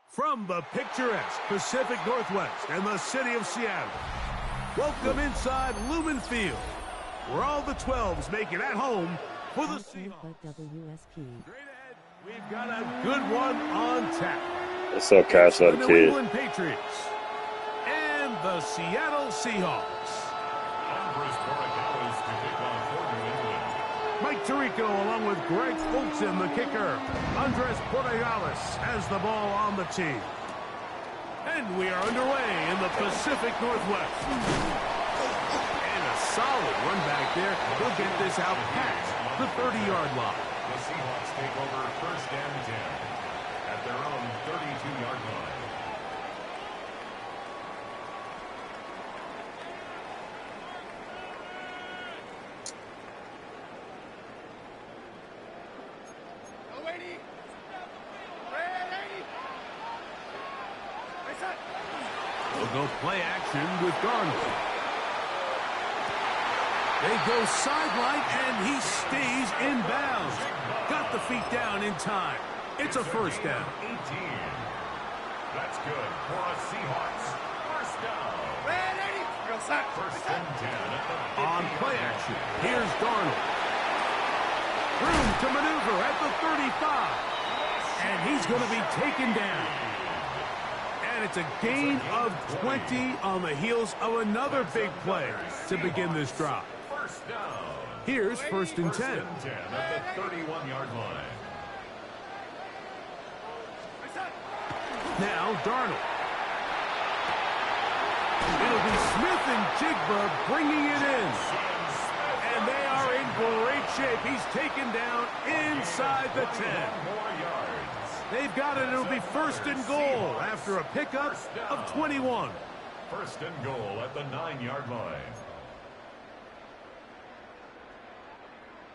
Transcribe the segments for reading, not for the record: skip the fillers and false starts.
From the picturesque Pacific Northwest and the city of Seattle, welcome inside Lumen Field, where all the 12s make it at home for the Seahawks. Straight ahead, we've got a good one on tap. What's up, Cash The Out New Kid? England Patriots and the Seattle Seahawks. Mike Tirico along with Greg Olsen, the kicker. Andres Portales has the ball on the tee. And we are underway in the Pacific Northwest. And a solid run back there. He'll get this out past the 30-yard line. The Seahawks take over first and 10 at their own 32-yard line. They'll go play action with Darnold. They go sideline, and he stays in bounds. Got the feet down in time. It's a first down. 18. That's good for a Seahawks. First down. First and 10 at the 50. On play action, here's Darnold. Room to maneuver at the 35. And he's going to be taken down. And it's a gain of 20 on the heels of another big play to begin this drive. First down. Here's first and 10. First and 10 at the 31-yard line. Now Darnold. It'll be Smith and Jigba bringing it in. And they are in great shape. He's taken down inside the 10. They've got it. It'll be first and goal after a pickup of 21. First and goal at the 9-yard line.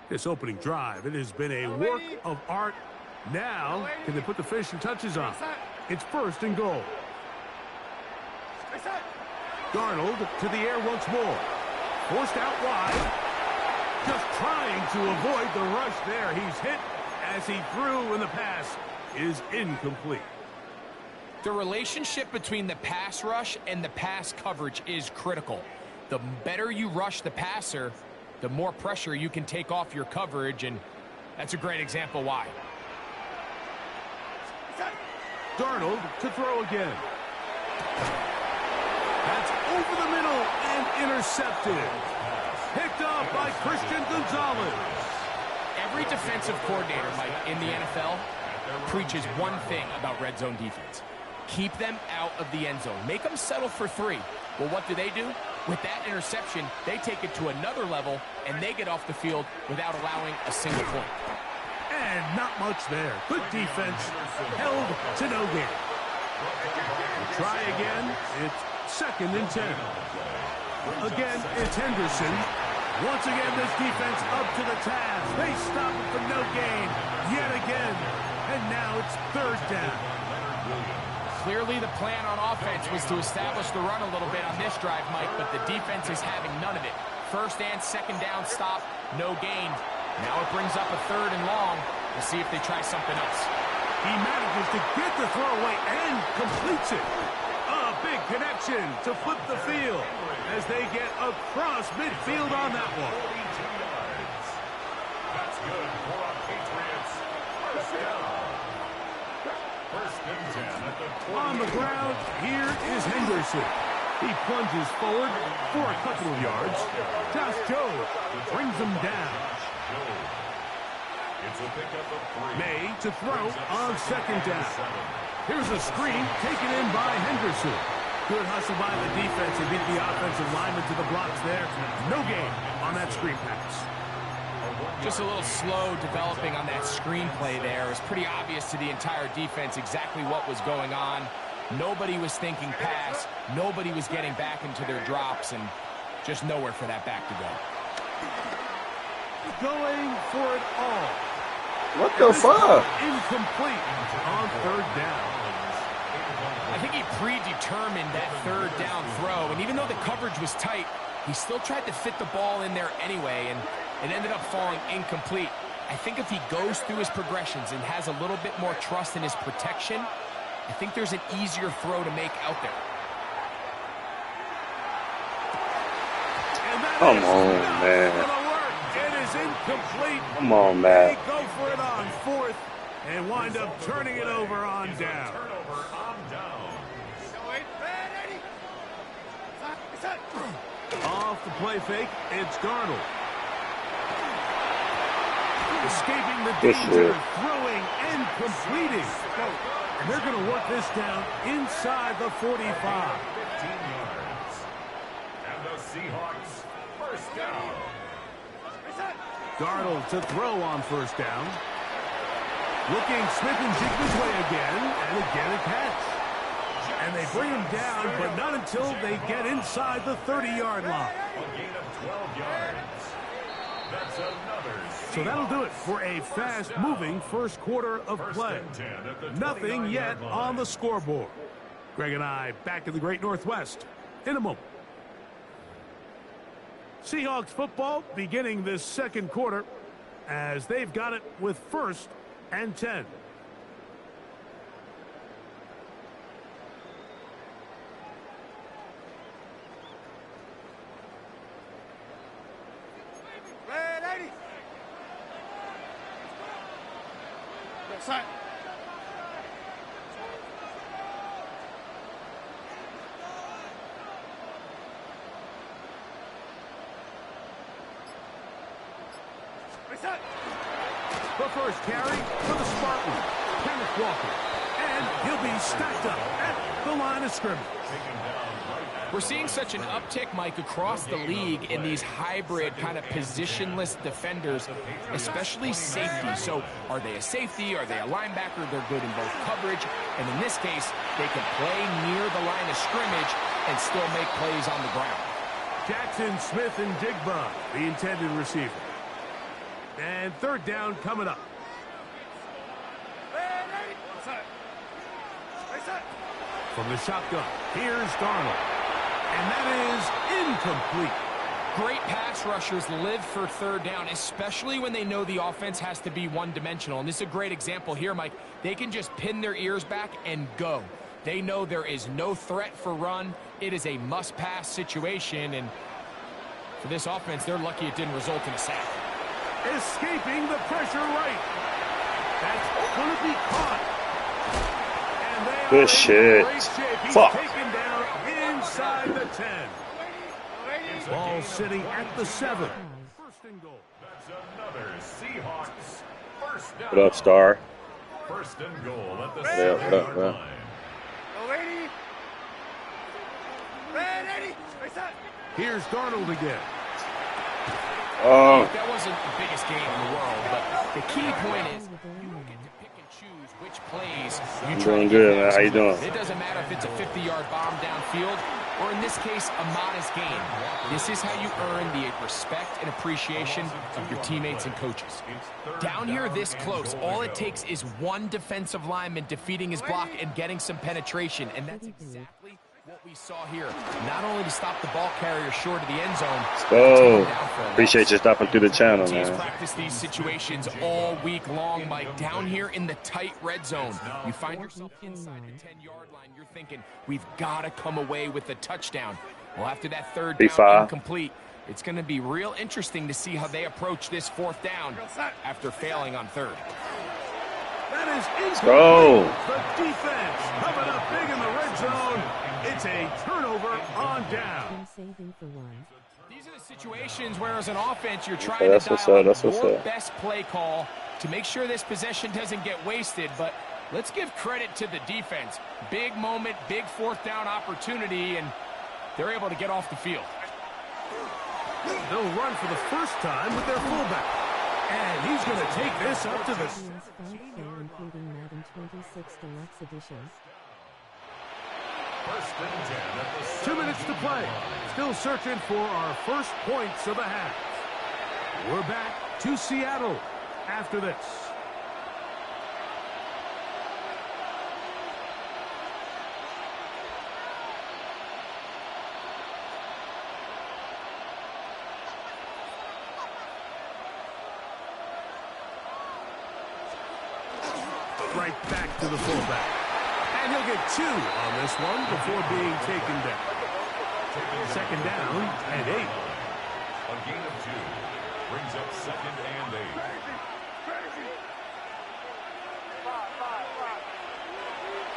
This opening drive, it has been a work of art. Now, can they put the finishing touches on? It's first and goal. Darnold to the air once more. Forced out wide. Just trying to avoid the rush there. He's hit as he threw, and the pass is incomplete. The relationship between the pass rush and the pass coverage is critical. The better you rush the passer, the more pressure you can take off your coverage, and that's a great example why. Darnold to throw again. That's over the middle and intercepted. Picked up by Christian Gonzalez. Every defensive coordinator, Mike, in the NFL preaches one thing about red zone defense. Keep them out of the end zone. Make them settle for 3. Well, what do? With that interception, they take it to another level, and they get off the field without allowing a single point. And not much there. Good defense. Held to no gain. We'll try again. It's second and 10. Again, it's Henderson. Once again, this defense up to the task. They stop it for no gain yet again. And now it's third down. Clearly the plan on offense was to establish the run a little bit on this drive, Mike, but the defense is having none of it. First and second down stop, no gain. Now it brings up a third and long. We'll see if they try something else. He manages to get the throw away and completes it. A big connection to flip the field as they get across midfield on that one. 42 yards. That's good for a Patriots. First down. First and 10 at the 20. On the ground, here is Henderson. He plunges forward for a couple of yards. Josh Joe brings him down. It's a pickup of 3. May to throw on second down. Here's a screen taken in by Henderson. Good hustle by the defense and beat the offensive lineman to the blocks there. No gain on that screen pass. Just a little slow developing on that screenplay there. It was pretty obvious to the entire defense exactly what was going on. Nobody was thinking pass. Nobody was getting back into their drops, and just nowhere for that back to go. Going for it all. What the fuck? Incomplete on third down. I think he predetermined that third down throw, and even though the coverage was tight, he still tried to fit the ball in there anyway, and it ended up falling incomplete. I think if he goes through his progressions and has a little bit more trust in his protection, I think there's an easier throw to make out there. Come on, man. It is incomplete. Come on, man. They go for it on fourth and wind up turning it over on down. Off the play fake, it's Darnold. Escaping the danger, throwing and completing. And they're going to work this down inside the 45. 15 yards. And the Seahawks, first down. Darnold to throw on first down. Looking Smith and Jigba's way again, and again a catch. And they bring him down, but not until they get inside the 30-yard line. A gain of 12 yards. That's another. So that'll do it for a fast-moving first quarter of play. Nothing yet on the scoreboard. Greg and I back in the Great Northwest in a moment. Seahawks football beginning this second quarter as they've got it with 1st and 10. Side. The first carry for the Spartans, Kenneth Walker, and he'll be stacked up at the line of scrimmage. We're seeing such an uptick, Mike, across the league in these hybrid kind of positionless defenders, especially safety. So are they a safety? Are they a linebacker? They're good in both coverage. And in this case, they can play near the line of scrimmage and still make plays on the ground. Jackson, Smith, and Jigba, the intended receiver. And third down coming up. From the shotgun, here's Darnold. And that is incomplete. Great pass rushers live for third down, especially when they know the offense has to be one-dimensional. And this is a great example here, Mike. They can just pin their ears back and go. They know there is no threat for run. It is a must-pass situation. And for this offense, they're lucky it didn't result in a sack. Escaping the pressure right. That's going to be caught. And they are Good shit. in great shape. He's Fuck. taken down inside the 10. Ball sitting at the 7. First and goal. That's another Seahawks, first down. What up, Star? First and goal at the Yeah, what up, 7-yard man? line. Here's Darnold again. Oh, That wasn't the biggest game in the world, but the key point is you don't get to pick and choose which plays you I'm try doing to good, get man. How you doing? It doesn't matter if it's a 50-yard bomb downfield or, in this case, a modest gain. This is how you earn the respect and appreciation of your teammates and coaches. Down here this close, all it takes is one defensive lineman defeating his block and getting some penetration, and that's exactly what we saw here. Not only to stop the ball carrier short of the end zone. let's go. Appreciate you stopping through the channel, Teams man. practice these situations all week long, Mike. Down here in the tight red zone, you find yourself inside the 10-yard line. You're thinking, we've got to come away with a touchdown. Well, after that third down B5. incomplete, it's going to be real interesting to see how they approach this fourth down after failing on third. That is incomplete. Go. The defense coming up big in the red zone. It's a turnover on down. These are the situations where, as an offense, you're trying that's to what's dial up, up that's what's your up. best play call to make sure this possession doesn't get wasted. But let's give credit to the defense. Big moment, big fourth down opportunity, and they're able to get off the field. They'll run for the first time with their fullback. And he's going to take this up to the... Including Madden 26 Deluxe Edition. First and 10 at the 2 minutes to play. Still searching for our first points of the half. We're back to Seattle after this. the fullback. And he'll get 2 on this one before being taken down. Second down and 8. A gain of 2 brings up second and 8.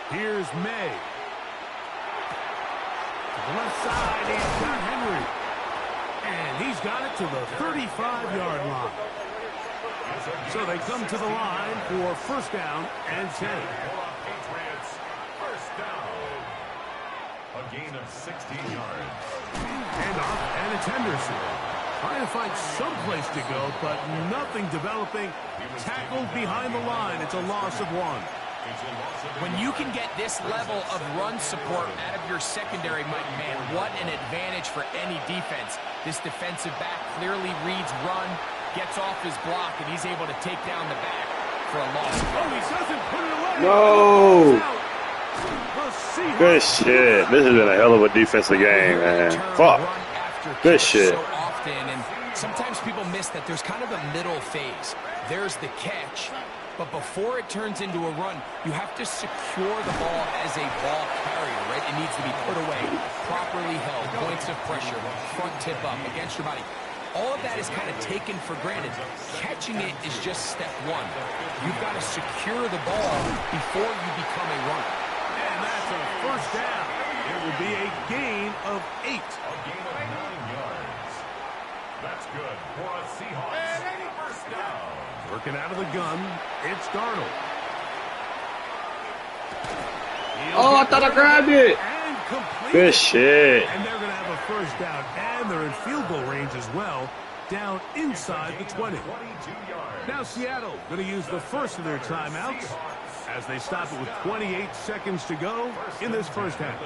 Here's May. To the left side, he's got Henry. And he's got it to the 35-yard line. So they come to the line for first down and 10. Patriots, first down. A gain of 16 yards. And off, and it's Henderson. Trying to find some place to go, but nothing developing. Tackled behind the line. It's a loss of 1. When you can get this level of run support out of your secondary, Mike, man, what an advantage for any defense. This defensive back clearly reads run, gets off his block, and he's able to take down the back for a loss. Oh, he doesn't put it away. No. Good shit. This has been a hell of a defensive game, man. Fuck. Good shit. So often, and sometimes people miss that there's kind of a middle phase. There's the catch, but before it turns into a run, you have to secure the ball as a ball carrier, right? It needs to be put away, properly held, points of pressure, front tip up, against your body. All of that is kind of taken for granted. Catching it is just step 1. You've got to secure the ball before you become a runner. And that's a first down. It will be a gain of 8. A gain of 9 yards. That's good for a Seahawks first down. Working out of the gun, it's Darnold. Oh, I thought I grabbed it. And complete. Good shit. And they're going to have a first down, and they're in field goal range as well, down inside the 20. Now Seattle going to use the first of their timeouts as they stop it with 28 seconds to go in this first half.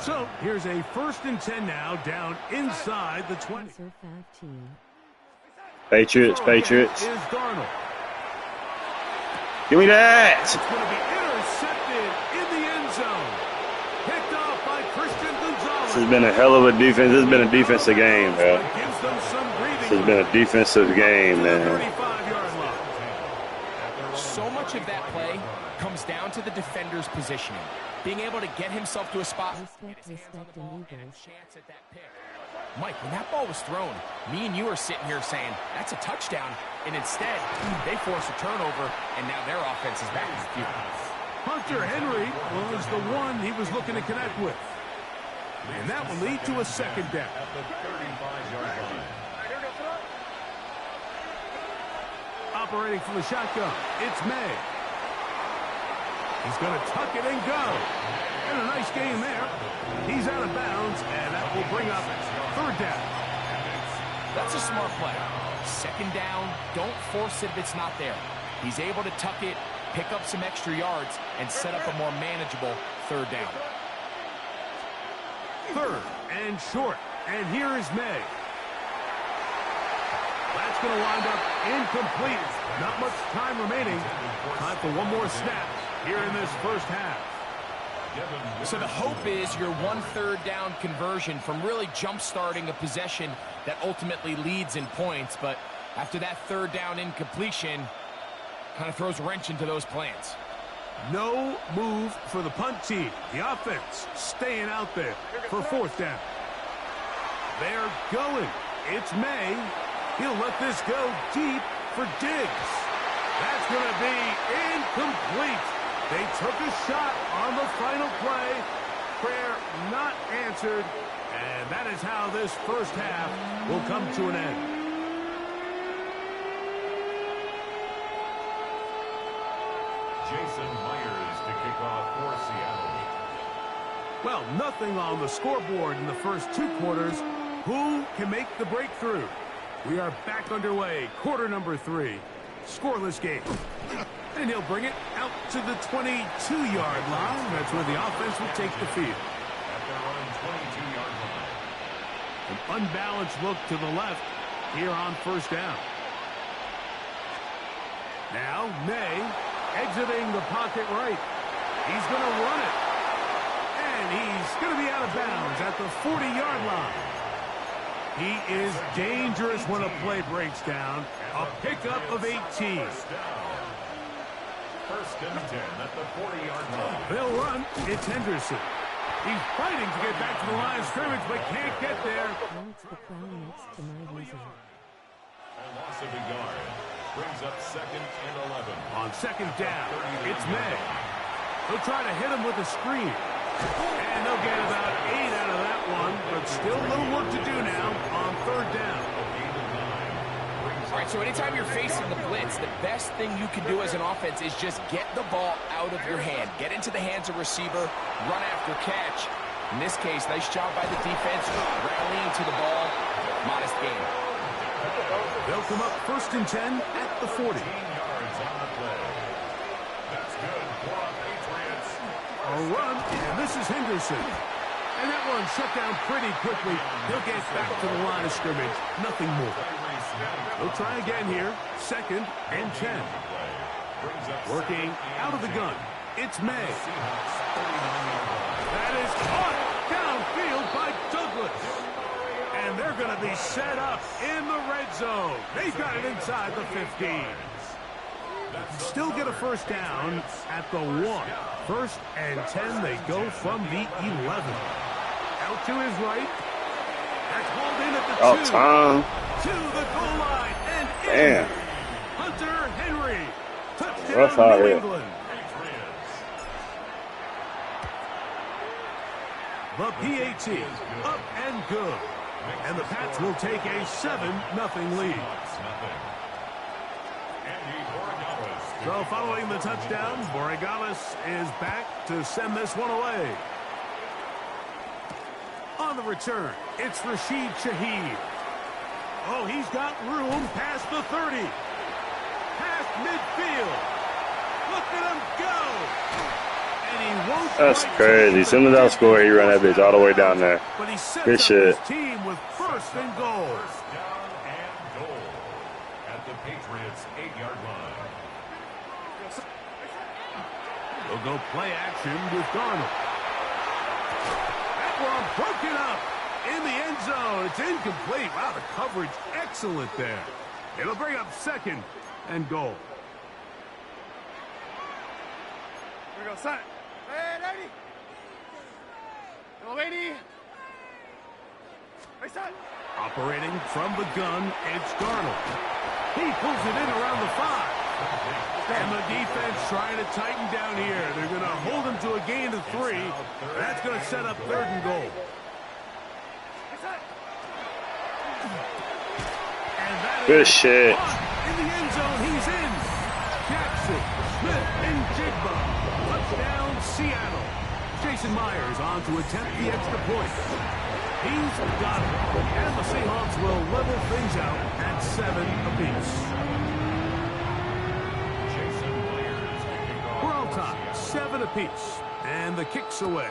So here's a 1st and 10 now, down inside the 20. Answer 15. Patriots. Is Darnold. Give me that. It's going to be intercepted in the end zone. Picked off by Christian Gonzalez. This has been a hell of a defense. This has been a defensive game, man. Gives them some breathing. This has been a defensive game, man. 35-yard line. So much of that play comes down to the defender's positioning. Being able to get himself to a spot, get his hands on the ball, and a chance at that pick. Mike, when that ball was thrown, me and you are sitting here saying, that's a touchdown. And instead, they force a turnover, and now their offense is back in the field. Hunter Henry was the one he was looking to connect with. And that will lead to a second down. At the 35-yard line. Operating from the shotgun, it's May. He's going to tuck it and go. And a nice game there. He's out of bounds, and that will bring up third down. That's a smart play. Second down, don't force it if it's not there. He's able to tuck it, pick up some extra yards, and set up a more manageable third down. 3rd and short. And here is May. That's going to wind up incomplete. Not much time remaining. Time for one more snap here in this first half. So the hope is your 1/3 down conversion from really jump-starting a possession that ultimately leads in points. But after that 3rd down incompletion, kind of throws a wrench into those plans. No move for the punt team. The offense staying out there for 4th down. They're going. It's May. He'll let this go deep for Diggs. That's going to be incomplete. They took a shot on the final play. Prayer not answered. And that is how this first half will come to an end. Jason Myers to kick off for Seattle. Well, nothing on the scoreboard in the first 2 quarters. Who can make the breakthrough? We are back underway. Quarter number 3. Scoreless game. And he'll bring it out to the 22-yard line. That's where the offense will take the field. At their own 22-yard line. An unbalanced look to the left here on first down. Now, May exiting the pocket right. He's going to run it. And he's going to be out of bounds at the 40-yard line. He is dangerous when a play breaks down. A pickup of 18. First and 10 at the 40-yard line. They'll run. It's Henderson. He's fighting to get back to the line of scrimmage, but can't get there. Wants the crown next to my user. A loss of a yard brings up second and 11. On second down, it's May. He'll try to hit him with a screen. And they'll get about 8 out of that one, but still a little work to do now on third down. All right, so anytime you're facing the blitz, the best thing you can do as an offense is just get the ball out of your hand. Get into the hands of receiver, run after catch. In this case, nice job by the defense, rallying to the ball. Modest gain. They'll come up first and 10 at the 40. 15 yards on the play. That's good for our Patriots. A run, and this is Henderson. And that one shut down pretty quickly. He'll get back to the line of scrimmage. Nothing more. We'll try again here. Second and 10. Working out of the gun. It's May. That is caught downfield by Douglas. And they're going to be set up in the red zone. They've got it inside the 15. Still get a first down at the 1. First and 10. They go from the 11. Out to his right. That's hauled in at the 2. Time. To the goal line and in. Damn. Hunter Henry. Rough Touchdown out New here. England. The PAT up and good. And the Pats will take a 7-0 lead. So following the touchdown, Borregales is back to send this one away. On the return, it's Rashid Shaheed. Oh, he's got room past the 30. Past midfield. Look at him go. And he won't. That's crazy. As soon as I score, he ran that bitch all the way down there. But he sets Good up shit. his team with first and goal. First down and goal at the Patriots' 8-yard line. They'll go play action with Darnold. That one broken up in the end zone. It's incomplete. Wow, the coverage excellent there. It'll bring up second and goal. Here we go, son. Hey, ready? Go, lady. Hey, son. Operating from the gun, it's Darnold. He pulls it in around the 5. And the defense trying to tighten down here. They're going to hold him to a gain of 3. That's going to set up third and goal. And that Good is shit. caught in the end zone. He's in. Jackson, Smith, and Jigba. Touchdown, Seattle. Jason Myers on to attempt the extra point. He's got it. And the Seahawks will level things out at 7 apiece. We're all tied, 7 apiece, and the kick's away.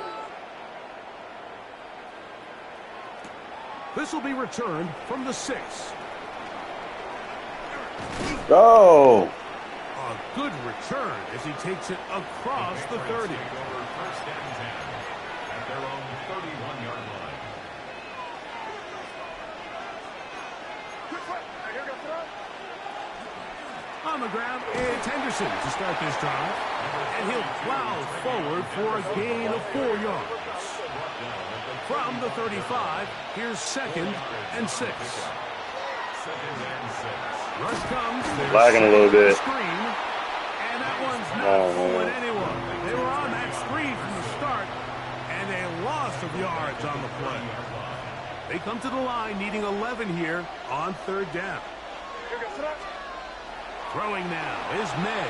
This will be returned from the 6. Go. A good return as he takes it across the 30. Take over first and 10 at their own 31-yard line. On the ground, it's Henderson to start this drive. And he'll plow forward for a gain of 4 yards. From the 35, here's second and 6. Rush comes. Lagging a little bit. Screen, and that one's not Oh, fooling man. anyone. They were on that screen from the start, and a loss of yards on the play. They come to the line needing 11 here on third down. Throwing now is May.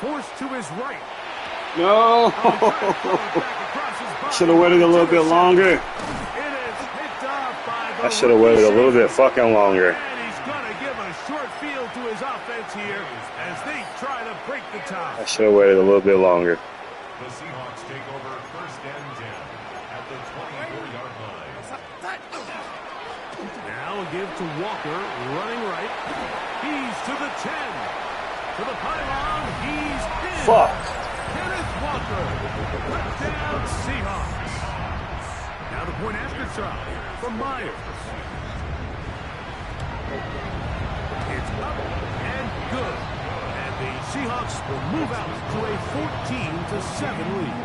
Forced to his right. No. Should have waited a little bit longer. I should have waited a little bit fucking longer. And he's going to give a short field to his offense here as they try to break the tie. I should have waited a little bit longer. The Seahawks take over first and 10 at the 24-yard line. Now a give to Walker, running right. He's to the 10. To the pylon, he's in. Fuck. Kenneth Walker. Touchdown, Seahawks. Now the point after try from Myers. It's up and good. And The Seahawks will move out to a 14-7 lead.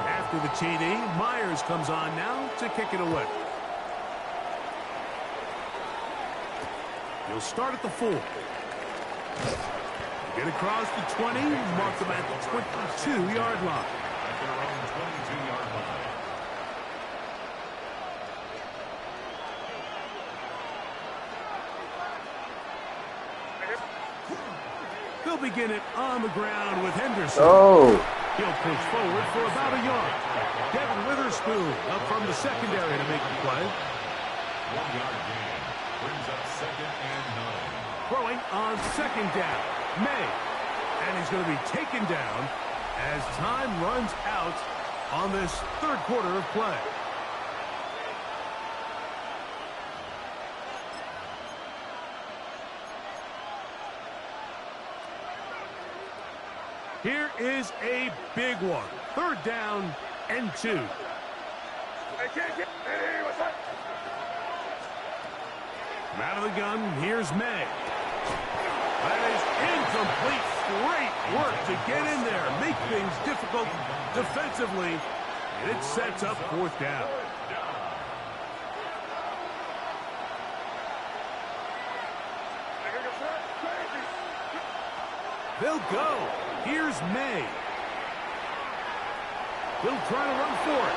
After the TD, Myers comes on now to kick it away. He'll start at the 4. Get across the 20, mark them at the 22-yard line. At their own 22-yard line. They'll begin it on the ground with Henderson. Oh. He'll push forward for about a yard. Devin Witherspoon up from the secondary to make the play. 1-yard gain. Brings up 2nd and 9. Throwing on 2nd down. May. And he's going to be taken down as time runs out on this 3rd quarter of play. Here is a big one. 3rd down and 2. From out of the gun, here's May. That is incomplete. Great work to get in there, make things difficult defensively, and it sets up 4th down. They'll go. Here's May. He'll try to run for it.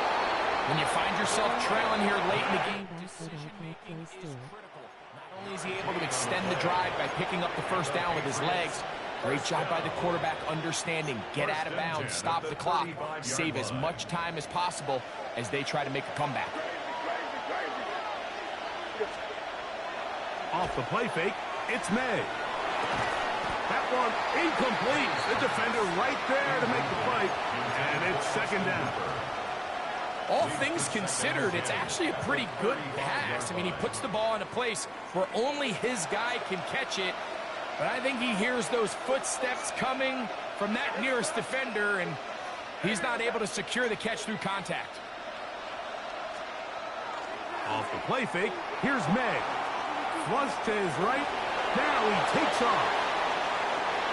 When you find yourself trailing here late in the game, decision-making is critical. Not only is he able to extend the drive by picking up the 1st down with his legs, great job by the quarterback understanding, get out of bounds, stop the clock, save as much time as possible as they try to make a comeback. Off the play fake, it's May. That one incomplete. The defender right there to make the fight, and it's 2nd down. All things considered, it's actually a pretty good pass. I mean, he puts the ball in a place where only his guy can catch it. But I think he hears those footsteps coming from that nearest defender, and he's not able to secure the catch through contact. Off the play fake, here's May. Flush to his right. Now he takes off.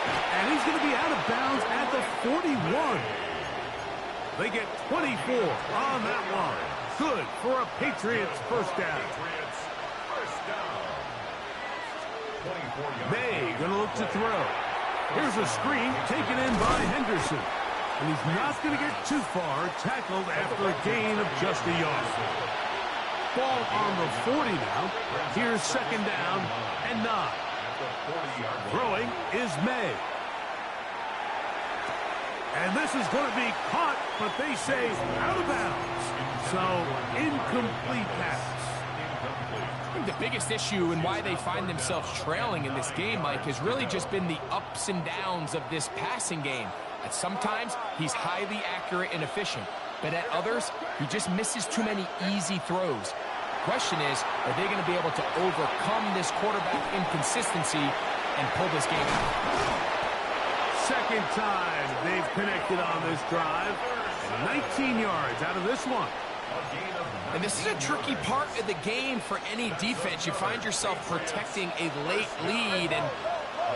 And he's going to be out of bounds at the 41. They get 24 on that one. Good for a Patriots 1st down. May going to look to throw. Here's a screen taken in by Henderson. And he's not going to get too far, tackled after a gain of just a yard. Ball on the 40 now. Here's 2nd down and 9. Throwing is May. And this is going to be caught, but they say out of bounds. So, incomplete pass. I think the biggest issue and why they find themselves trailing in this game, Mike, has really just been the ups and downs of this passing game. At sometimes, he's highly accurate and efficient. But at others, he just misses too many easy throws. Question is, are they going to be able to overcome this quarterback inconsistency and pull this game out? 2nd time they've connected on this drive. 19 yards out of this one. And this is a tricky part of the game for any defense. You find yourself protecting a late lead, and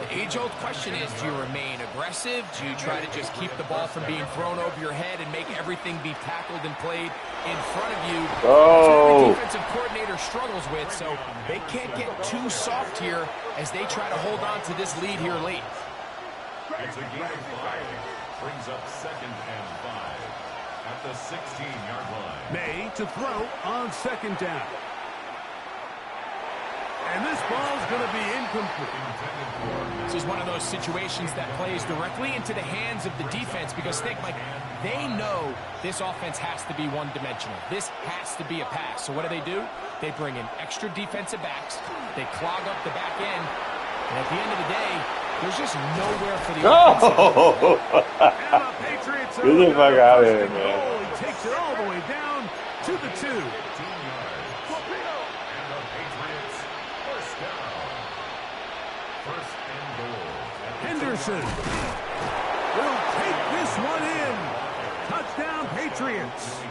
the age-old question is, do you remain aggressive? Do you try to just keep the ball from being thrown over your head and make everything be tackled and played in front of you? That's what the defensive coordinator struggles with, so they can't get too soft here as they try to hold on to this lead here late. It's a gain of 5. Brings up 2nd and 5 at the 16-yard line. May to throw on 2nd down. And this ball's going to be incomplete. This is one of those situations that plays directly into the hands of the defense because, think, Mike, they know this offense has to be one-dimensional. This has to be a pass. So what do? They bring in extra defensive backs. They clog up the back end. And at the end of the day, there's just nowhere for the offense. And the Patriots Get the fuck out of here, man. He takes it all the way down to the 2. And the Patriots 1st down. 1st and goal. Henderson will take this one in. Touchdown, Patriots.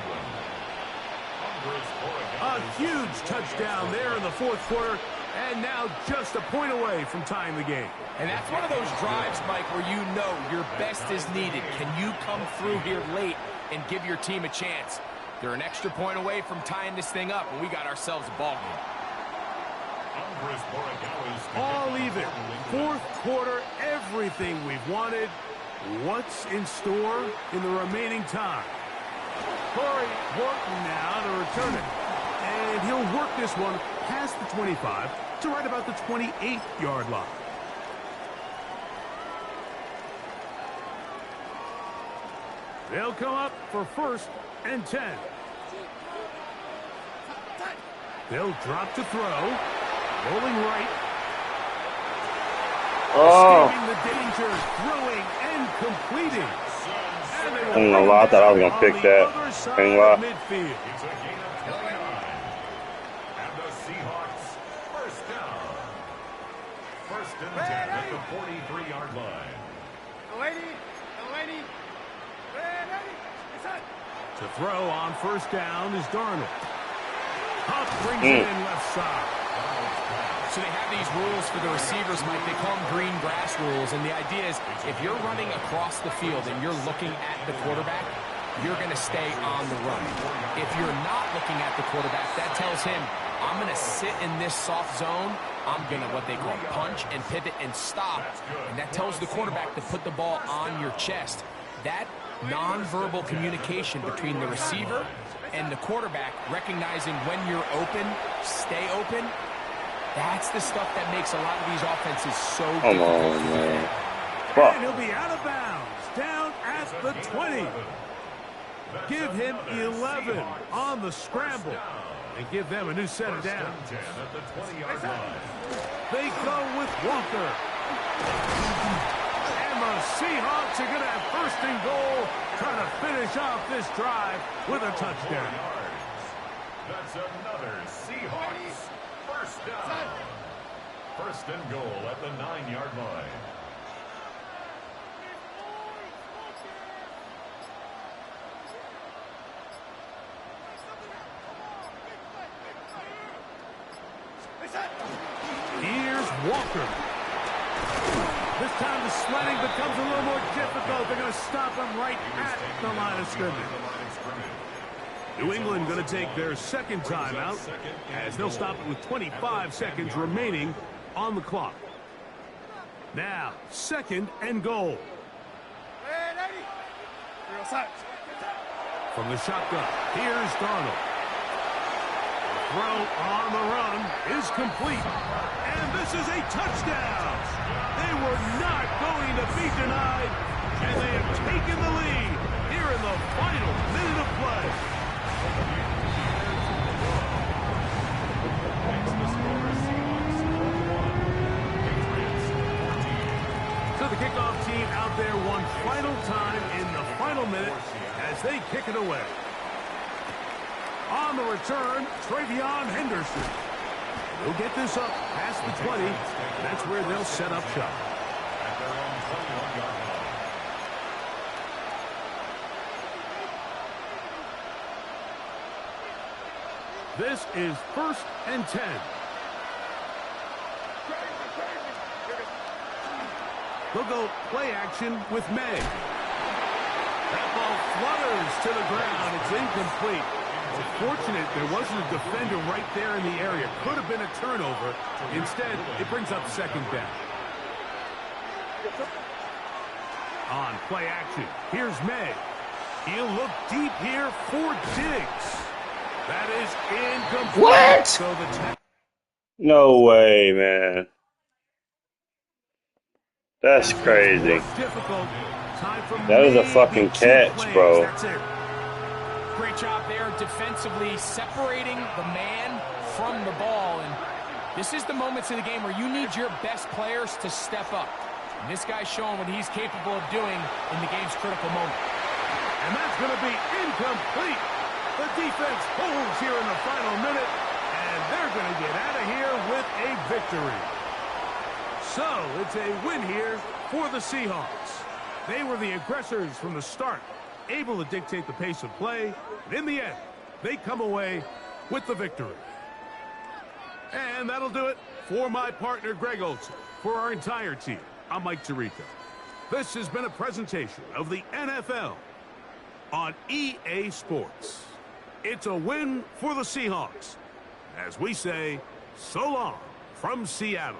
A huge touchdown there in the fourth quarter, and now just a point away from tying the game. And that's one of those drives, Mike, where you know your best is needed. Can you come through here late and give your team a chance? They're an extra point away from tying this thing up, and we got ourselves a ball game. All even. Fourth quarter, everything we've wanted. What's in store in the remaining time? Corey Horton now to return it. And he'll work this one past the 25 to right about the 28-yard line. They'll come up for 1st and 10. They'll drop to throw. Rolling right. Escaping the danger, throwing and completing. And I don't know, I thought I was going to pick that. Ain't lie. Midfield. It's a gain of 29. And the Seahawks, first down. 1st and 10 at the 43-yard line. To throw on 1st down is Darnold. Huff brings it in left side. So they have these rules for the receivers, Mike. They call them green grass rules. And the idea is if you're running across the field and you're looking at the quarterback, you're going to stay on the run. If you're not looking at the quarterback, that tells him, I'm going to sit in this soft zone. I'm going to what they call punch and pivot and stop. And that tells the quarterback to put the ball on your chest. That nonverbal communication between the receiver and the quarterback, recognizing when you're open, stay open, that's the stuff that makes a lot of these offenses so Come difficult. on, man. And Fuck. he'll be out of bounds, down at the 20. Give him 11 on the scramble and give them a new set of downs. 10 at the 20-yard line. They go with Walker. And the Seahawks are going to have 1st and goal, trying to finish off this drive with a touchdown. That's another Seahawks 1st down. 1st and goal at the 9-yard line. Here's Walker. This time the sledding becomes a little more difficult. They're going to stop him right at the line of scrimmage. New England going to take their 2nd timeout as they'll stop it with 25 seconds remaining on the clock. Now, 2nd and goal. From the shotgun, here's Darnold. The throw on the run is complete. And this is a touchdown. They were not going to be denied. And they have taken the lead here in the final minute of play. So the kickoff team out there one final time in the final minute as they kick it away. On the return, Travion Henderson. They'll get this up past the 20. That's where they'll set up shop. At their own 21-yard line. This is 1st and 10. They'll go play action with May. That ball flutters to the ground. It's incomplete. Fortunate there wasn't a defender right there in the area. Could have been a turnover. Instead, it brings up 2nd down. On play action, here's May. He'll look deep here for Diggs. That is incomplete. What? So the No way, man. That's crazy. difficult. Time for That was a maybe fucking 2 catch, plays. bro. That's it. Great job there defensively, separating the man from the ball. And this is the moments in the game where you need your best players to step up. And this guy's showing what he's capable of doing in the game's critical moment. And that's going to be incomplete. The defense holds here in the final minute, and they're going to get out of here with a victory. So it's a win here for the Seahawks. They were the aggressors from the start, able to dictate the pace of play. And in the end, They come away with the victory. And that'll do it for my partner, Greg Olson. For our entire team, I'm Mike Tirico. This has been a presentation of the NFL on EA Sports. It's a win for the Seahawks. As we say, so long from Seattle.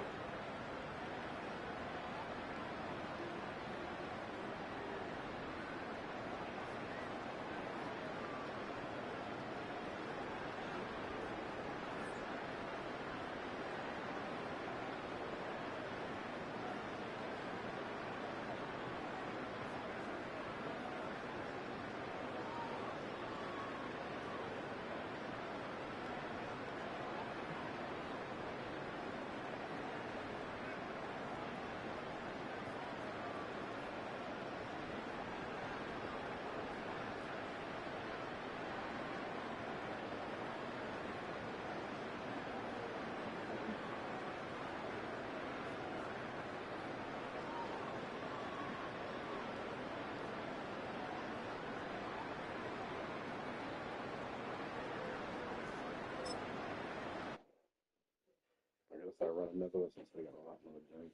I gotta start running another one since we got a lot more drink.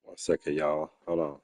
One second, y'all. Hold on.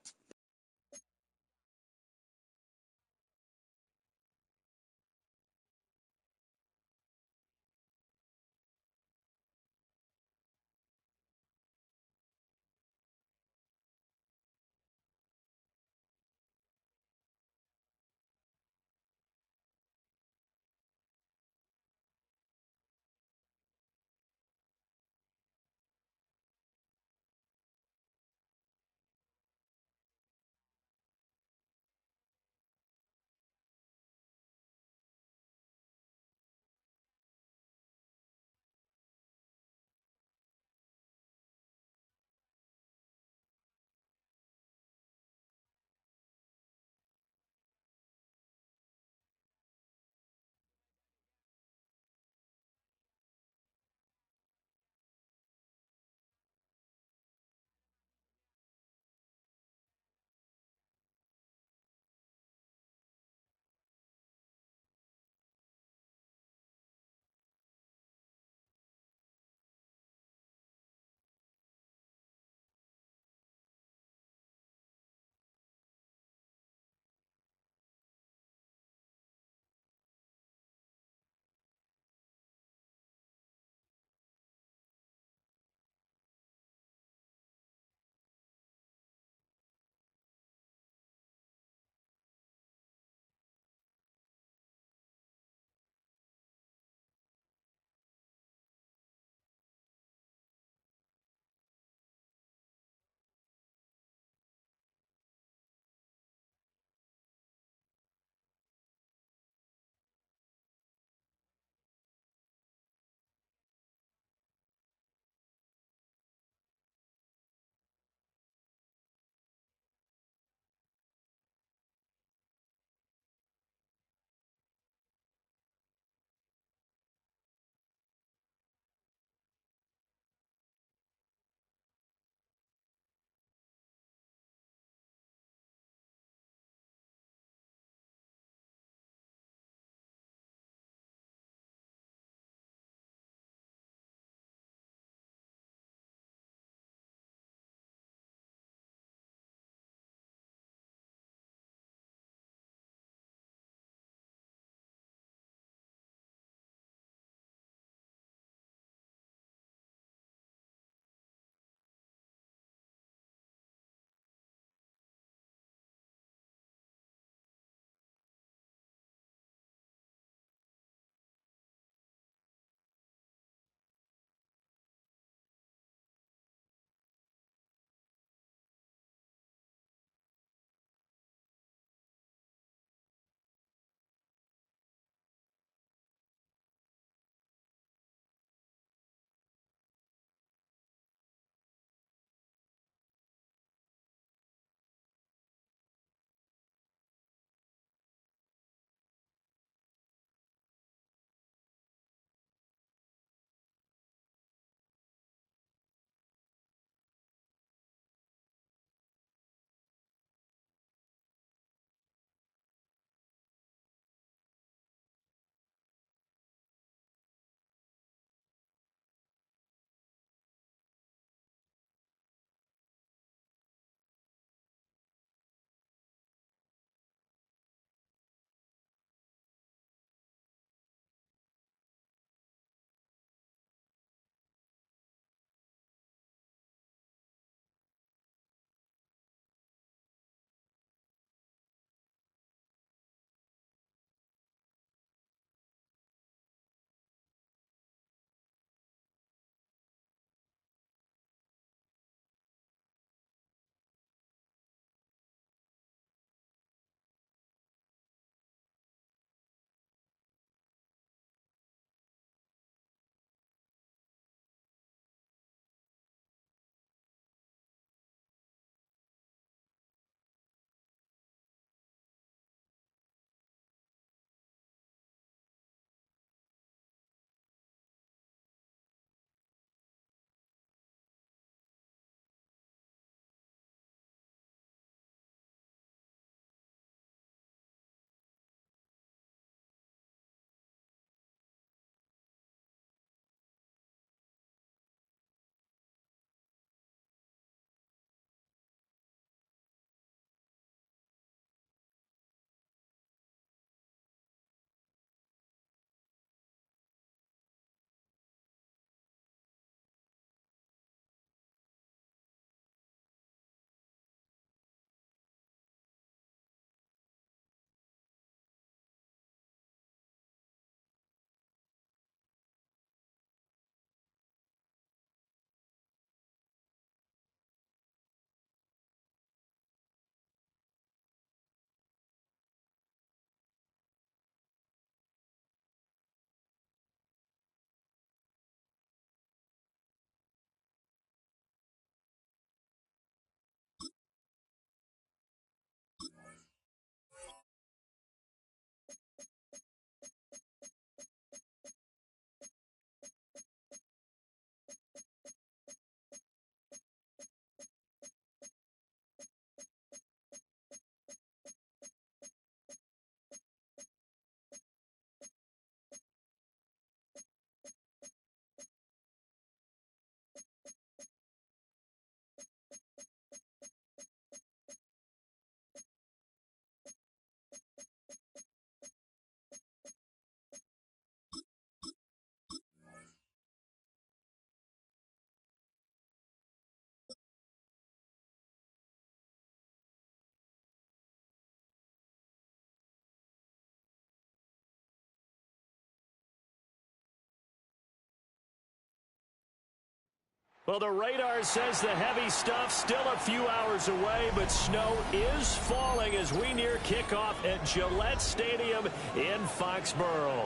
Well, the radar says the heavy stuff still a few hours away, but snow is falling as we near kickoff at Gillette Stadium in Foxborough.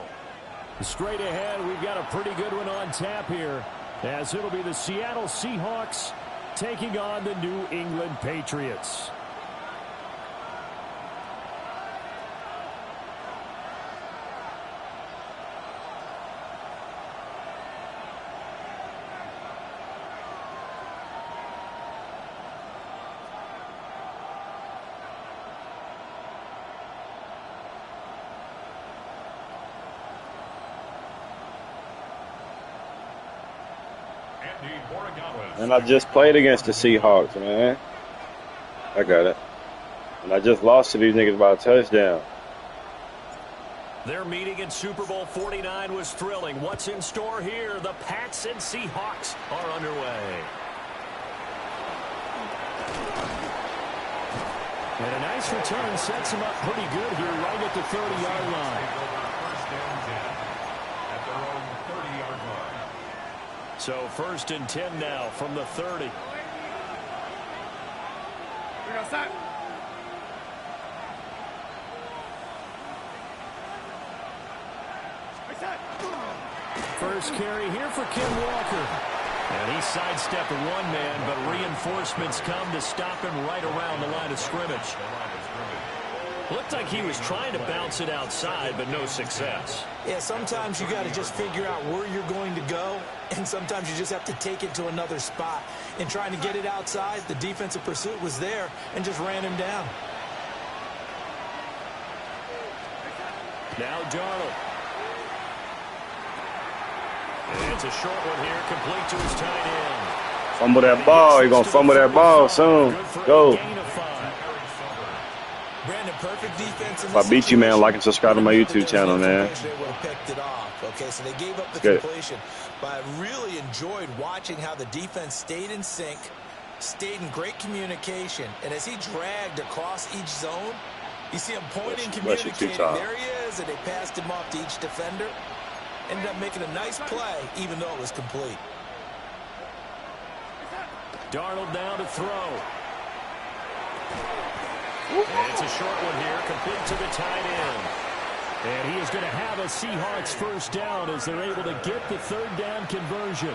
Straight ahead, we've got a pretty good one on tap here, as it'll be the Seattle Seahawks taking on the New England Patriots. And I just played against the Seahawks, man. I got it. And I just lost to these niggas by a touchdown. Their meeting in Super Bowl 49 was thrilling. What's in store here? The Pats and Seahawks are underway. And a nice return sets him up pretty good here right at the 30-yard line. So 1st and 10 now from the 30. We go set. First carry here for Ken Walker. And he sidestepped one man, but reinforcements come to stop him right around the line of scrimmage. Looked like he was trying to bounce it outside, but no success. Yeah, sometimes you got to just figure out where you're going to go, and sometimes you just have to take it to another spot. In trying to get it outside, the defensive pursuit was there and just ran him down. Now Darnold. And it's a short one here, complete to his tight end. Fumble that ball. You're going to fumble that ball soon. Go. Brandon, perfect defense. If I beat you, man, like and subscribe to my YouTube channel, man. They would have picked it off. Okay, so they gave up the completion. But I really enjoyed watching how the defense stayed in sync, stayed in great communication. And as he dragged across each zone, you see him pointing, communicating. There he is, and they passed him off to each defender. Ended up making a nice play, even though it was complete. Darnold now to throw. And it's a short one here, complete to the tight end. And he is going to have a Seahawks first down as they're able to get the third down conversion.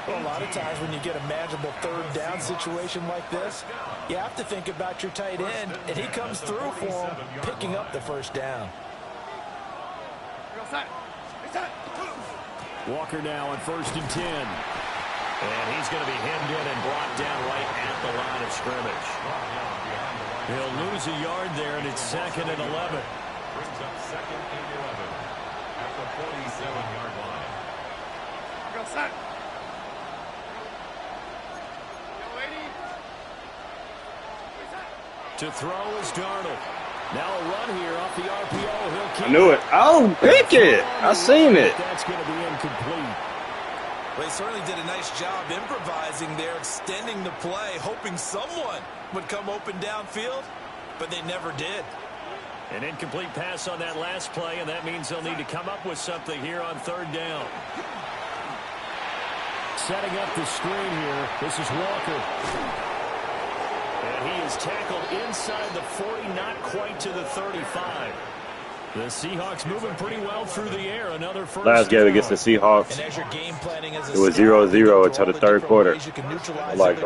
Well, a lot of times when you get a manageable third down situation like this, you have to think about your tight end, and he comes through for him, picking up the first down. Walker now on 1st and 10. And he's going to be hemmed in and brought down right at the line of scrimmage. He'll lose a yard there, and it's 2nd and 11. Brings up 2nd and 11 at the 47-yard line. Go set. To throw is Darnold. Now a run here off the RPO. He'll keep I knew it. Oh, pick it. I seen it. That's going to be incomplete. Well, he certainly did a nice job improvising there, extending the play, hoping someone would come open downfield, but they never did. An incomplete pass on that last play, and that means they'll need to come up with something here on 3rd down. Setting up the screen here, this is Walker. And he is tackled inside the 40, not quite to the 35. The Seahawks moving pretty well through the air. Another first last game against the Seahawks, it was 0-0 until the 3rd quarter. Like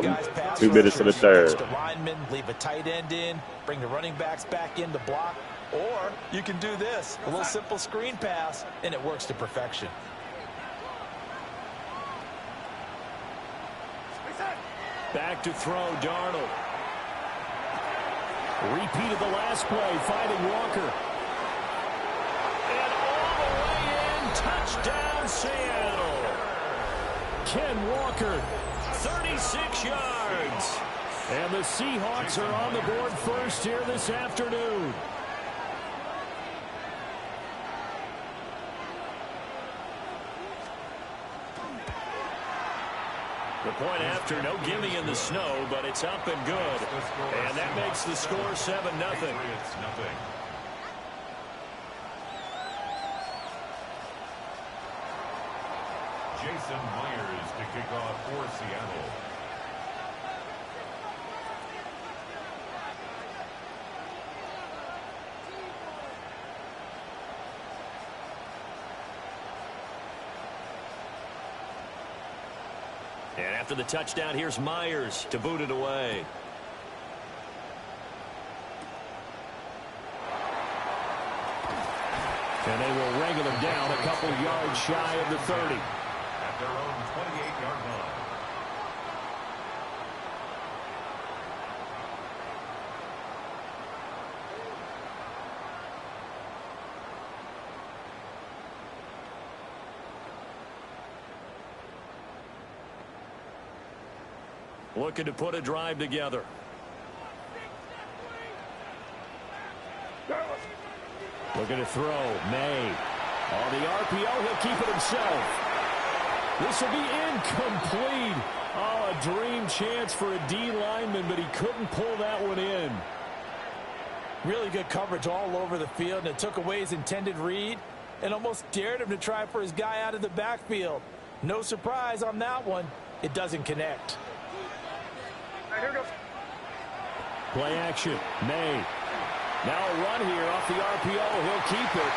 2 minutes to the 3rd. Linemen, leave a tight end in, bring the running backs back in to block, or you can do this, a little simple screen pass, and it works to perfection. Back to throw, Darnold. Repeat of the last play, finding Walker. And all the way in, touchdown Seattle. Ken Walker, 36 yards. And the Seahawks are on the board first here this afternoon. The point after, no gimme in the snow, but it's up and good. And that makes the score 7-0. Jason Myers to kick off for Seattle. And after the touchdown, here's Myers to boot it away. And they will wrangle him down a couple yards shy of the 30. At their own 28-yard line. Looking to put a drive together. Looking to throw. May. On the RPO, he'll keep it himself. This will be incomplete. Oh, a dream chance for a D lineman, but he couldn't pull that one in. Really good coverage all over the field, and it took away his intended read and almost dared him to try for his guy out of the backfield. No surprise on that one. It doesn't connect. Here goes. Play action. May. Now a run here off the RPO. He'll keep it.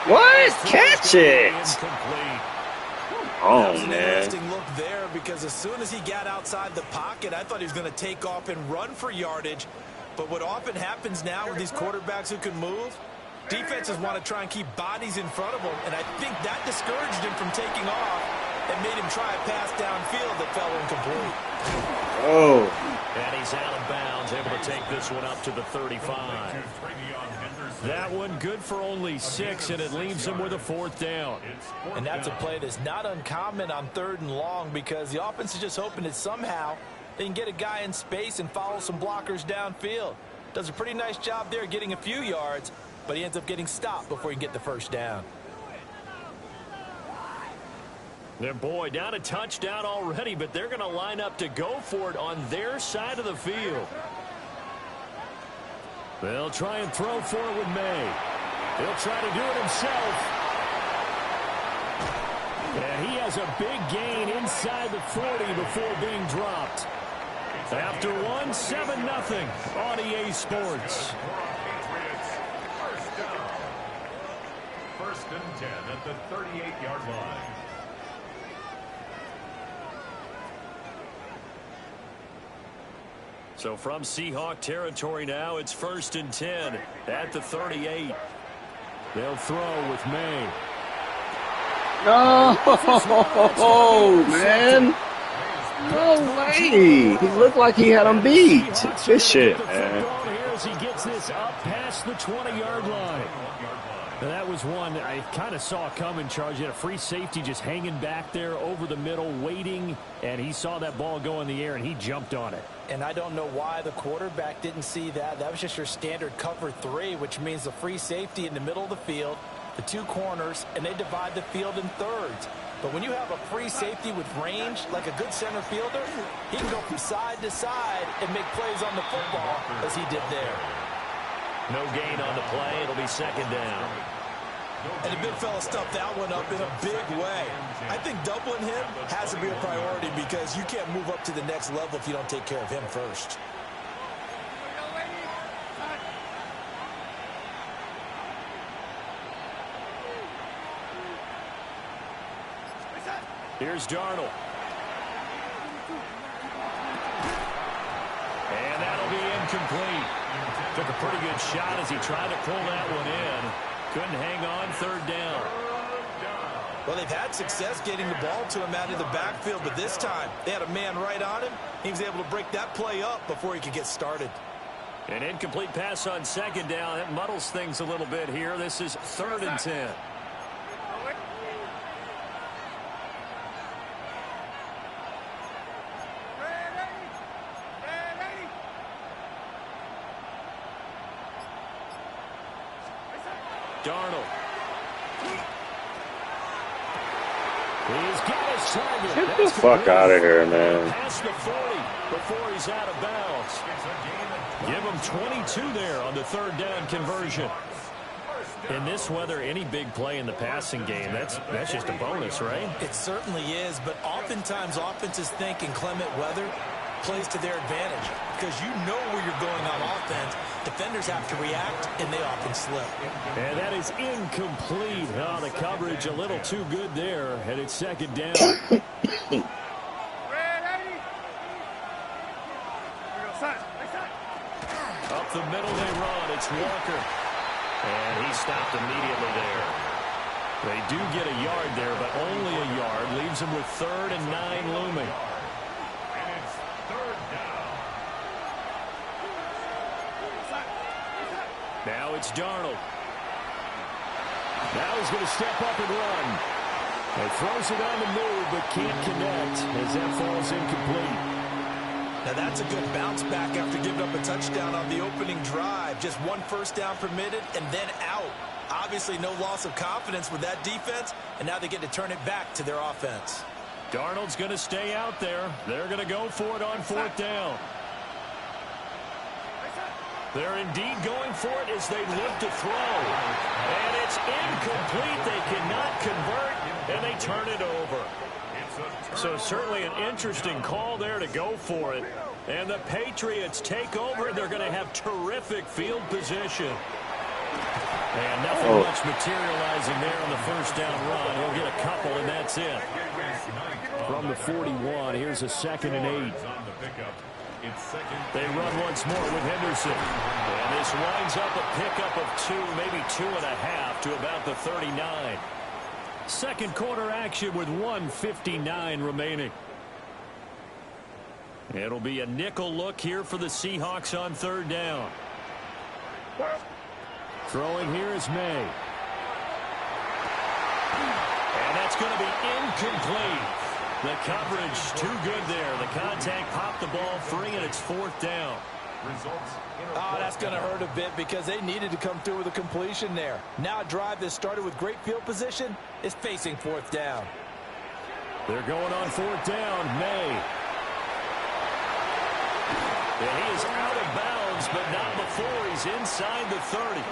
What? Catch it! Incomplete. Oh, That was an man. interesting look there because as soon as he got outside the pocket, I thought he was going to take off and run for yardage. But what often happens now with these quarterbacks who can move, defenses want to try and keep bodies in front of them, and I think that discouraged him from taking off and made him try a pass downfield that fell incomplete. Oh. And he's out of bounds, able to take this one up to the 35. That one good for only 6, and it leaves him with a 4th down. And that's a play that's not uncommon on 3rd and long because the offense is just hoping that somehow they can get a guy in space and follow some blockers downfield. Does a pretty nice job there getting a few yards, but he ends up getting stopped before he can get the 1st down. Their boy down a touchdown already, but they're going to line up to go for it on their side of the field. They'll try and throw for it with May. He'll try to do it himself. And he has a big gain inside the 40 before being dropped. After one, 7-0 on EA Sports. First and 10 at the 38-yard line. So from Seahawk territory now, it's 1st and 10 at the 38. They'll throw with May. No, man. No way. He looked like he had him beat. This shit, man. Here as he gets this up past the 20-yard line. Now, that was one I kind of saw coming, Charles. You had a free safety just hanging back there over the middle, waiting, and he saw that ball go in the air, and he jumped on it. And I don't know why the quarterback didn't see that. That was just your standard cover 3, which means the free safety in the middle of the field, the 2 corners, and they divide the field in thirds. But when you have a free safety with range, like a good center fielder, he can go from side to side and make plays on the football as he did there. No gain on the play. It'll be 2nd down. And the big fella stuffed that one up in a big way. I think doubling him has to be a priority because you can't move up to the next level if you don't take care of him first. Here's Darnold. And that'll be incomplete. Took a pretty good shot as he tried to pull that one in. Couldn't hang on, 3rd down. Well, they've had success getting the ball to him out of the backfield, but this time they had a man right on him. He was able to break that play up before he could get started. An incomplete pass on 2nd down. That muddles things a little bit here. This is 3rd and 10. Darnold. He's got his target. Get the fuck out of here, man. Past the 40 before he's out of bounds. Give him 22 there on the 3rd down conversion. In this weather, any big play in the passing game, that's just a bonus, right? It certainly is, but oftentimes offenses think in clement weather plays to their advantage because you know where you're going on offense. Defenders have to react, and they often slip. And that is incomplete. Oh, the coverage a little too good there, and it's second down. Up the middle they run. It's Walker. And he stopped immediately there. They do get a yard there, but only a yard. Leaves them with 3rd and 9 looming. And it's 3rd down. Now it's Darnold. Now he's going to step up and run. And throws it on the move, but can't connect as that falls incomplete. Now that's a good bounce back after giving up a touchdown on the opening drive. Just 1 first down permitted and then out. Obviously no loss of confidence with that defense, and now they get to turn it back to their offense. Darnold's going to stay out there. They're going to go for it on 4th down. They're indeed going for it as they look to throw. And it's incomplete. They cannot convert, and they turn it over. So certainly an interesting call there to go for it. And the Patriots take over. They're going to have terrific field position. And nothing much materializing there on the first down run. He'll get a couple, and that's it. From the 41, here's a 2nd and 8. They run once more with Henderson. And this winds up a pickup of 2, maybe 2.5 to about the 39. Second quarter action with 1:59 remaining. It'll be a nickel look here for the Seahawks on 3rd down. Throwing here is May. And that's going to be incomplete. The coverage too good there. The contact popped the ball free, and it's 4th down. Oh, that's going to hurt a bit because they needed to come through with a completion there. Now a drive that started with great field position is facing 4th down. They're going on 4th down. May. And he is out of bounds, but not before he's inside the 30.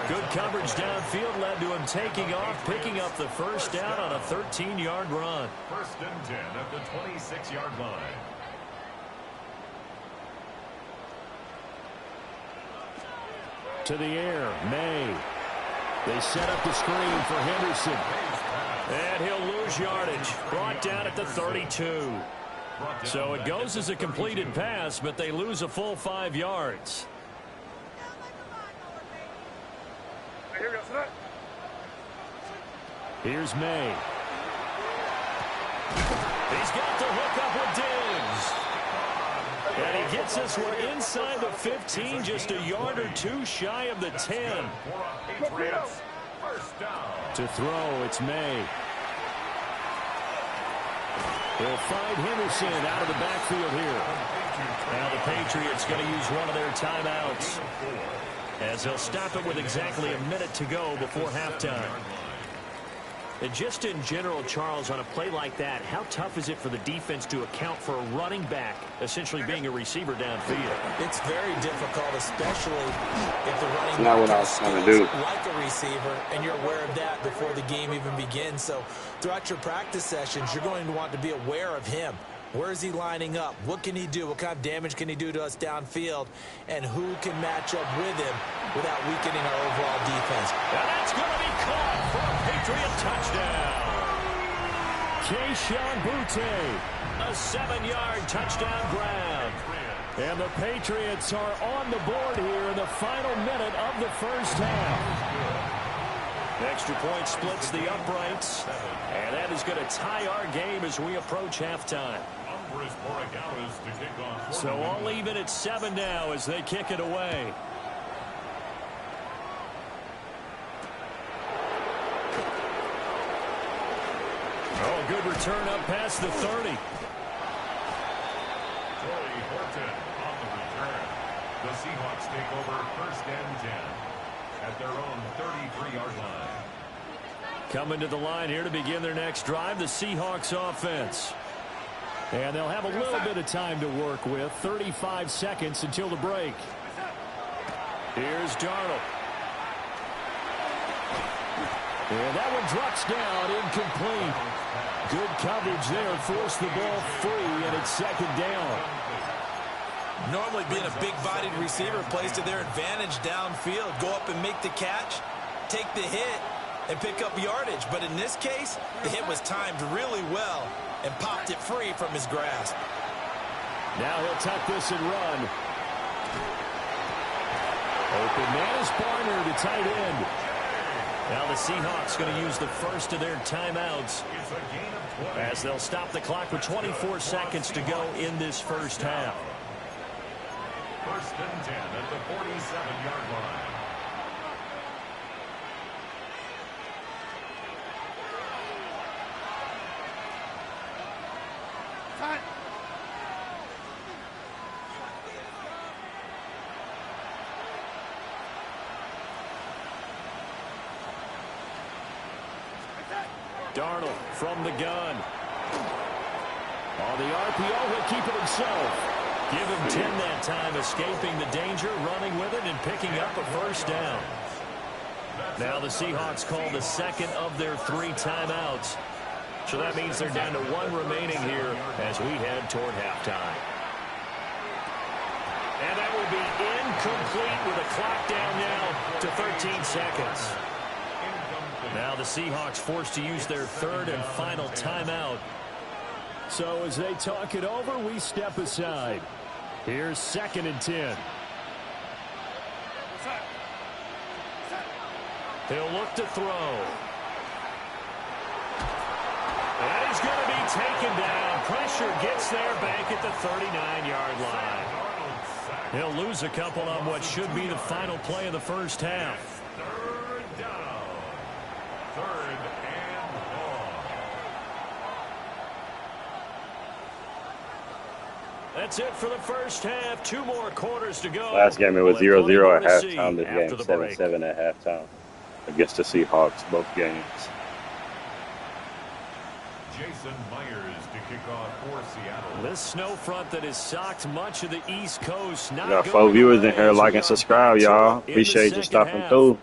Good coverage downfield led to him taking off, picking up the first down on a 13-yard run. 1st and 10 at the 26-yard line. To the air, May. They set up the screen for Henderson. And he'll lose yardage. Brought down at the 32. So it goes as a completed pass, but they lose a full 5 yards. Here's May. He's got the hook up with Diggs. And he gets this one inside the 15, just a yard or 2 shy of the 10. To throw, it's May. They'll find Henderson out of the backfield here. Now the Patriots going to use one of their timeouts, as they'll stop it with exactly a minute to go before halftime. And just in general, Charles, on a play like that, how tough is it for the defense to account for a running back essentially being a receiver downfield? It's very difficult, especially if the running back has skills like a receiver, and you're aware of that before the game even begins. So throughout your practice sessions, you're going to want to be aware of him. Where is he lining up? What can he do? What kind of damage can he do to us downfield? And who can match up with him without weakening our overall defense? And that's going to be caught for a Patriot touchdown. Keyshawn Butte, a 7-yard touchdown grab. And the Patriots are on the board here in the final minute of the first half. Extra point splits the uprights, and that is going to tie our game as we approach halftime. So all even at 7 now as they kick it away. Oh, good return up past the 30. Joey Horton on the return. The Seahawks take over 1st and 10 at their own 33-yard line. Coming to the line here to begin their next drive, the Seahawks offense. And they'll have a little bit of time to work with, 35 seconds until the break. Here's Darnold. And that one drops down, incomplete. Good coverage there, forced the ball free, and it's second down. Normally being a big-bodied receiver plays to their advantage downfield. Go up and make the catch, take the hit, and pick up yardage. But in this case, the hit was timed really well and popped it free from his grasp. Now he'll tuck this and run. Open man is Barner, the tight end. Now the Seahawks going to use the first of their timeouts as they'll stop the clock with 24 seconds to go in this first half. First and 10 at the 47-yard line. Darnold from the gun. On the RPO, he'll keep it himself. Give him 10 that time, escaping the danger, running with it, and picking up a first down. Now the Seahawks call the second of their 3 timeouts. So that means they're down to 1 remaining here as we head toward halftime. And that will be incomplete with a clock down now to 13 seconds. Now the Seahawks forced to use their 3rd and final timeout. So as they talk it over, we step aside. Here's 2nd and 10. He'll look to throw. That is going to be taken down. Pressure gets there back at the 39-yard line. He'll lose a couple on what should be the final play of the first half. That's it for the first half. 2 more quarters to go. Last game it was 0-0 at halftime. This game 7-7 at halftime against the Seahawks, both games. Jason Myers to kick off for Seattle. This snow front that has socked much of the East Coast. We got 4 viewers in here. Like and subscribe, y'all. Appreciate you stopping through.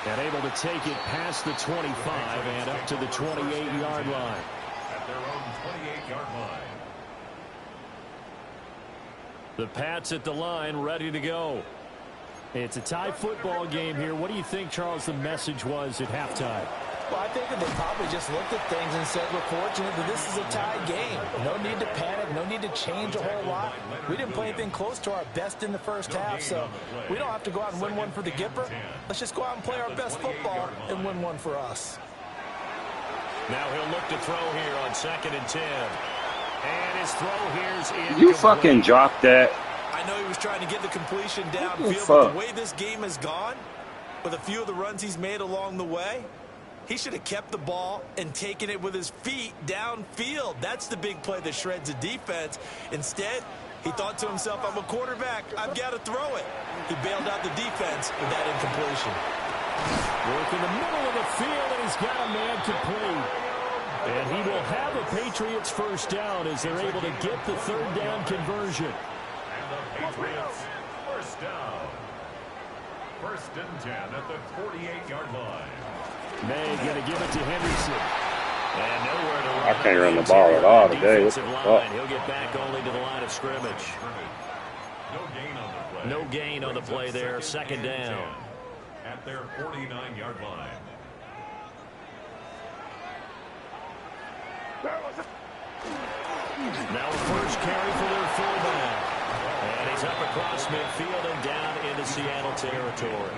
And able to take it past the 25 and up to the 28-yard line. At their own 28-yard line. The Pats at the line, ready to go. It's a tie football game here. What do you think, Charles, the message was at halftime? Well, I think that they probably just looked at things and said, we're fortunate that this is a tie game. No need to panic, no need to change a whole lot. We didn't play anything close to our best in the first half, so we don't have to go out and win one for the Gipper. Let's just go out and play our best football and win one for us. Now he'll look to throw here on 2nd and 10. And his throw here's in. You fucking dropped that. I know he was trying to get the completion downfield, but the way this game has gone, with a few of the runs he's made along the way, he should have kept the ball and taken it with his feet downfield. That's the big play that shreds a defense. Instead, he thought to himself, I'm a quarterback. I've got to throw it. He bailed out the defense with that incompletion. Work in the middle of the field, and he's got a man complete. And he will have a Patriots first down as they're able to get the 3rd down conversion. And the Patriots first down. 1st and 10 at the 48-yard line. May going to give it to Henderson. And nowhere to run. I can't run the ball at all today. What the fuck? He'll get back only to the line of scrimmage. No gain on the play. No gain on the play there. 2nd down. At their 49-yard line. Now the first carry for their fullback. And he's up across midfield and down into Seattle territory.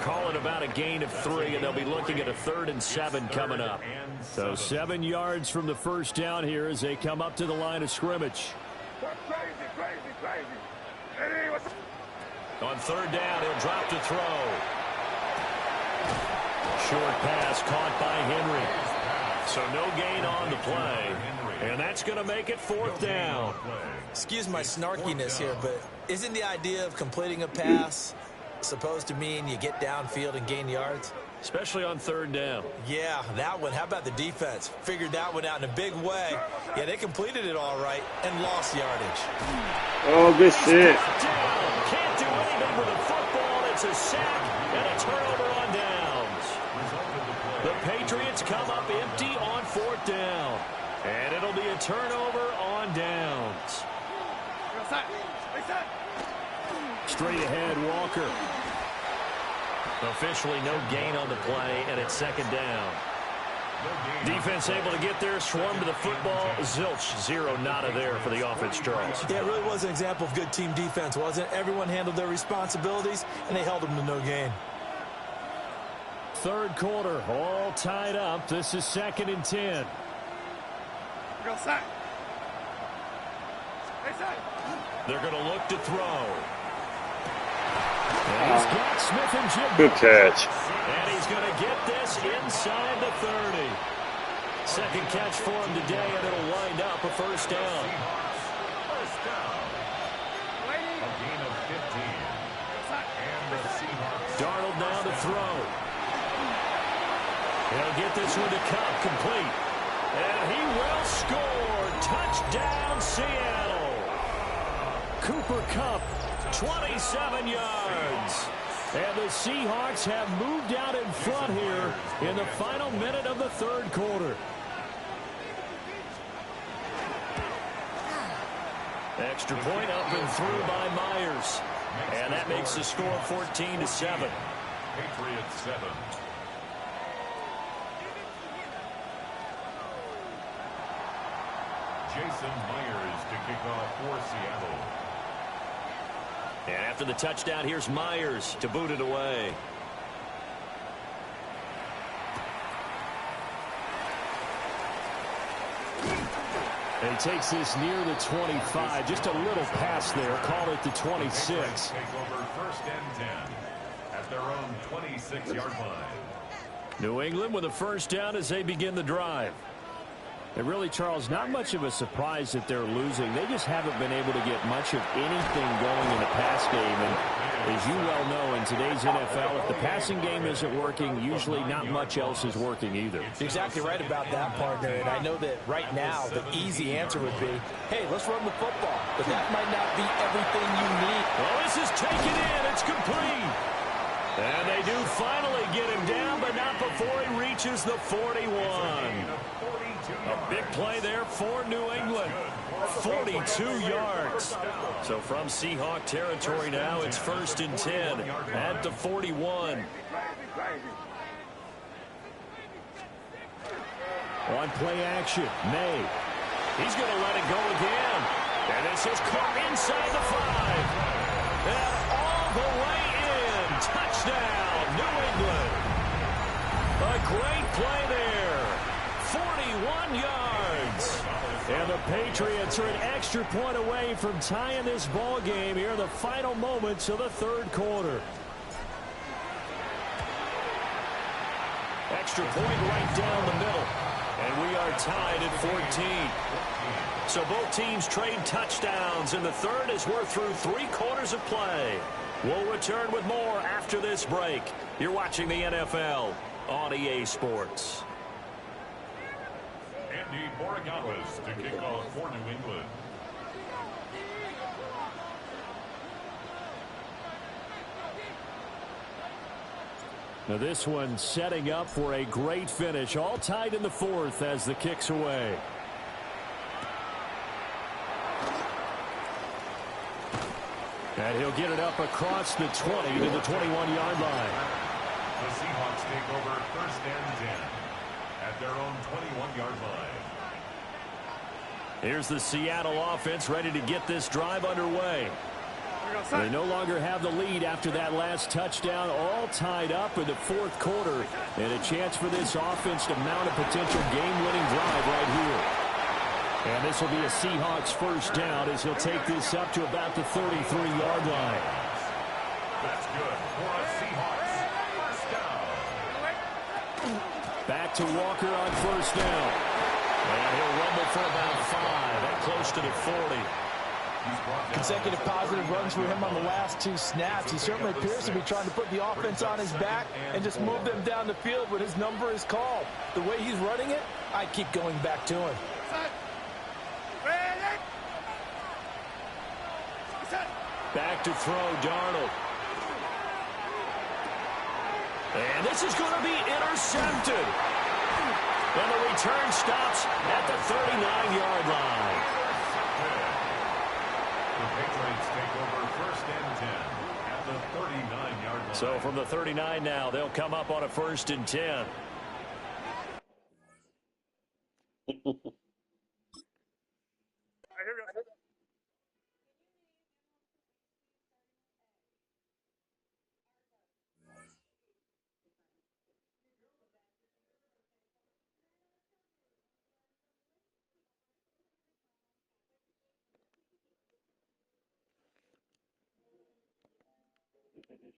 Call it about a gain of 3, and they'll be looking at a 3rd and 7 coming up. So 7 yards from the first down here as they come up to the line of scrimmage. On 3rd down, he'll drop to throw. Short pass caught by Henry. So no gain on the play. And that's going to make it 4th down. Excuse my snarkiness here, but isn't the idea of completing a pass supposed to mean you get downfield and gain yards? Especially on 3rd down. Yeah, that one. How about the defense? Figured that one out in a big way. Yeah, they completed it all right and lost yardage. Oh, good shit. Can't do anything with the football. It's a sack and a turnover on downs. The Patriots come up empty on 4th down. And it'll be a turnover on downs. Straight ahead, Walker. Officially no gain on the play, and it's 2nd down. Defense able to get there, swarm to the football. Zilch, 0 nada there for the offense, Charles. Yeah, it really was an example of good team defense, wasn't it? Everyone handled their responsibilities, and they held them to no gain. 3rd quarter, all tied up. This is 2nd and 10. They're going to look to throw. And he's got Smith and Jigba. Good catch. And he's going to get this inside the 30. Second catch for him today, and it'll wind up a 1st down. First down. A gain of 15. And the Seahawks. Darnold now to throw. He'll get this one to Cup, complete. And he will score. Touchdown, Seattle. Cooper Kupp, 27 yards. And the Seahawks have moved out in front here in the final minute of the 3rd quarter. Extra point up and through by Myers. And that makes the score 14-7. Patriots 7. Jason Myers to kick off for Seattle. And after the touchdown, here's Myers to boot it away. And he takes this near the 25. Just a little pass there. Call it the 26. Take over 1st and 10 at their own 26-yard line. New England with a 1st down as they begin the drive. And really, Charles, not much of a surprise that they're losing. They just haven't been able to get much of anything going in the pass game. And as you well know, in today's NFL, if the passing game isn't working, usually not much else is working either. You're exactly right about that, partner. And I know that right now the easy answer would be, hey, let's run the football. But that might not be everything you need. Well, this is taken in. It's complete. And they do finally get him down, but not before he reaches the 41. A big play there for New England. 42 yards. So from Seahawk territory now, it's 1st and 10 at the 41. On play action, May. He's going to let it go again. And this is caught inside the 5. And all the way in. Touchdown, New England. A great play there. 41 yards. And the Patriots are an extra point away from tying this ball game here in the final moments of the 3rd quarter. Extra point right down the middle. And we are tied at 14. So both teams trade touchdowns in the 3rd as we're through 3 quarters of play. We'll return with more after this break. You're watching the NFL on EA Sports. Andy Borregales to kick off for New England. Now this one setting up for a great finish. All tied in the 4th as the kick's away. And he'll get it up across the 20 to the 21-yard line. The Seahawks take over 1st and 10 at their own 21-yard line. Here's the Seattle offense ready to get this drive underway. They no longer have the lead after that last touchdown. All tied up in the 4th quarter. And a chance for this offense to mount a potential game-winning drive right here. And this will be a Seahawks 1st down as he'll take this up to about the 33-yard line. That's good for a Seahawks 1st down. Back to Walker on 1st down. And he'll rumble for about 5 and close to the 40. Consecutive positive runs for him on the last 2 snaps. He certainly appears to be trying to put the offense on his back and just move them down the field when his number is called. The way he's running it, I keep going back to him. Back to throw, Darnold. And this is going to be intercepted. And the return stops at the 39-yard line. The Patriots take over 1st and 10 at the 39-yard line. So from the 39 now, they'll come up on a 1st and 10.